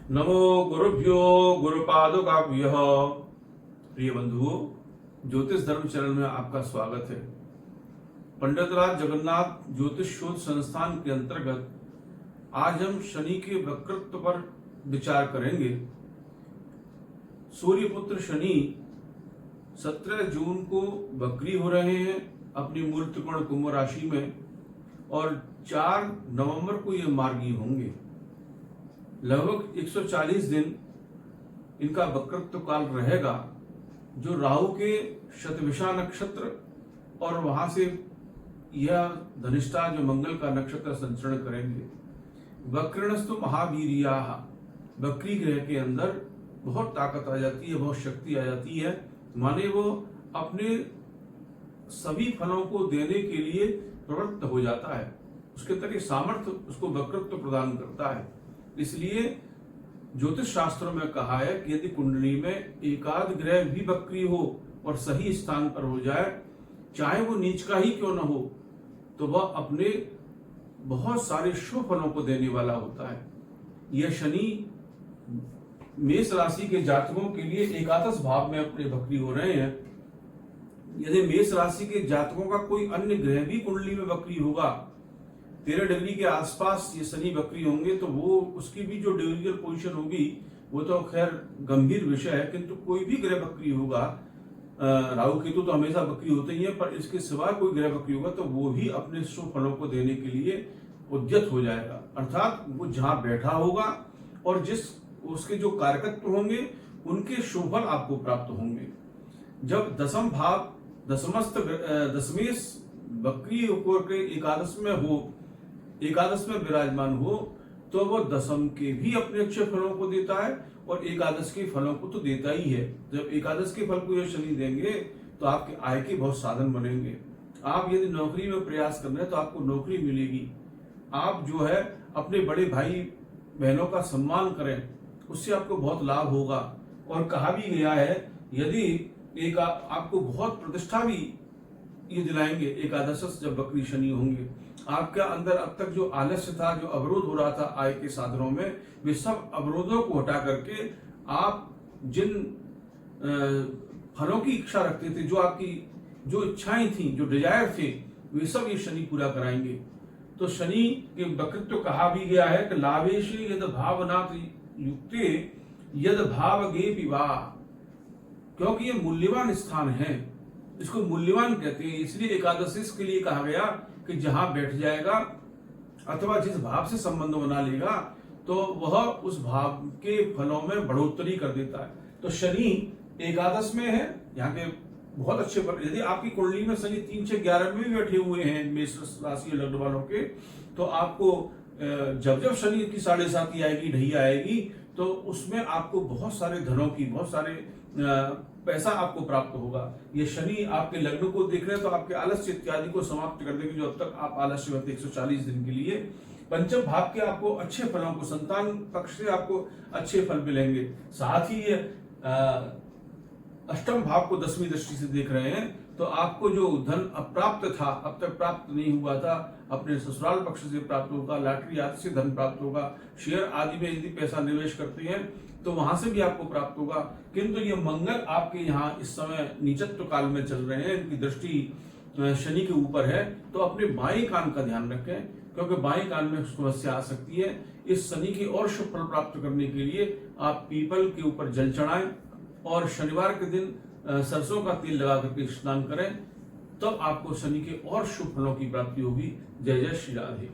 नमो गुरुभ्यो गुरुपादुकाभ्यः। प्रिय बंधुओं, ज्योतिष धर्म चैनल में आपका स्वागत है। पंडित राज जगन्नाथ ज्योतिष शोध संस्थान के अंतर्गत आज हम शनि के वक्रत्व पर विचार करेंगे। सूर्यपुत्र शनि 17 जून को वक्री हो रहे हैं अपनी मूल त्रिकोण कुंभ राशि में और 4 नवंबर को ये मार्गी होंगे। लगभग 140 दिन इनका वक्रत्व काल रहेगा, जो राहु के शतभिषा नक्षत्र और वहां से यह धनिष्ठा जो मंगल का नक्षत्र संचरण करेंगे। वक्रणस्तु महावीरियाः, वक्री ग्रह के अंदर बहुत ताकत आ जाती है, बहुत शक्ति आ जाती है। माने वो अपने सभी फलों को देने के लिए प्रवृत्त हो जाता है, उसके अंदर सामर्थ्य उसको वक्रत्व प्रदान करता है। इसलिए ज्योतिष शास्त्रों में कहा है कि यदि कुंडली में एकाद ग्रह भी वक्री हो और सही स्थान पर हो जाए, चाहे वो नीच का ही क्यों न हो, तो वह अपने बहुत सारे शुभ फलों को देने वाला होता है। यह शनि मेष राशि के जातकों के लिए एकादश भाव में अपने वक्री हो रहे हैं। यदि मेष राशि के जातकों का कोई अन्य ग्रह भी कुंडली में वक्री होगा, 13 डिग्री के आसपास ये शनि वक्री होंगे, तो वो उसकी भी जो डिग्रिकल पोजीशन होगी वो तो खैर गंभीर विषय है, किंतु कोई भी ग्रह वक्री होगा, राहु केतु तो हमेशा वक्री होते ही है, पर इसके सिवा कोई ग्रह वक्री होगा तो वो भी अपने शुभ फलों को देने के लिए उद्यत हो जाएगा। अर्थात वो जहां बैठा होगा और जिस उसके जो कारकत्व होंगे उनके शुभ फल आपको प्राप्त होंगे। जब दसम भाव दशमेश वक्री होकर के एकादश में विराजमान हो, तो वह दशम के भी अपने अच्छे फलों को देता है और एकादश के फलों को तो देता ही है। जब एकादश के फल को यह शनि देंगे तो आपके आय के बहुत साधन बनेंगे। आप यदि नौकरी में प्रयास कर रहे हैं तो आपको नौकरी मिलेगी। आप जो है अपने बड़े भाई बहनों का सम्मान करें, उससे आपको बहुत लाभ होगा। और कहा भी गया है, यदि आपको बहुत प्रतिष्ठा भी ये दिलाएंगे एकादश जब वक्री शनि होंगे। आपके अंदर अब तक जो आलस्य था, जो अवरोध हो रहा था आय के साधनों में, वे सब अवरोधों को हटा करके आप जिन फलों की इच्छा रखते थे, जो आपकी जो इच्छाएं थी, जो डिजायर थे, वे सब ये शनि पूरा कराएंगे। तो शनि के वक्तृत्व कहा भी गया है कि लाभेश यद भावनात् युक्ते यद भावगे विवाह, क्योंकि ये मूल्यवान स्थान है, इसको मूल्यवान कहते हैं। इसलिए एकादशी के लिए कहा गया कि जहां बैठ जाएगा अथवा जिस भाव से संबंध बना लेगा तो वह उस भाव के फलों में बढ़ोतरी कर देता है। तो शनि एकादश में है, यहाँ के बहुत अच्छे फल। यदि आपकी कुंडली में शनि 3, 6, 11 में भी बैठे हुए हैं मेष राशि लग्न वालों के, तो आपको जब जब शनि की 7.5 आएगी, ढैया आएगी, तो उसमें आपको बहुत सारे धनों की, बहुत सारे पैसा आपको प्राप्त होगा। ये शनि आपके लग्न को देख रहे हैं तो आपके आलस्य इत्यादि को समाप्त कर देंगे, जो अब तक आप आलस्य में थे 140 दिन के लिए। पंचम भाव के आपको अच्छे फलों को, संतान पक्ष से आपको अच्छे फल मिलेंगे। साथ ही ये अष्टम भाव को 10वीं दृष्टि से देख रहे हैं, तो आपको जो धन अप्राप्त था, अब तक प्राप्त नहीं हुआ था, अपने ससुराल पक्ष से प्राप्त होगा। लॉटरी आदि से धन प्राप्त होगा। शेयर आदि में यदि पैसा निवेश करते हैं तो वहां से भी आपको प्राप्त होगा। किंतु ये मंगल आपके यहाँ इस समय नीचत्व काल में चल रहे हैं, इनकी दृष्टि शनि के ऊपर है, तो अपने बाएं कान का ध्यान रखें, क्योंकि बाएं कान में समस्या आ सकती है। इस शनि के और शुभ फल प्राप्त करने के लिए आप पीपल के ऊपर जल चढ़ाएं और शनिवार के दिन सरसों का तेल लगा करके स्नान करें, तब आपको शनि के और शुभ फलों की प्राप्ति होगी। जय जय श्री राधे।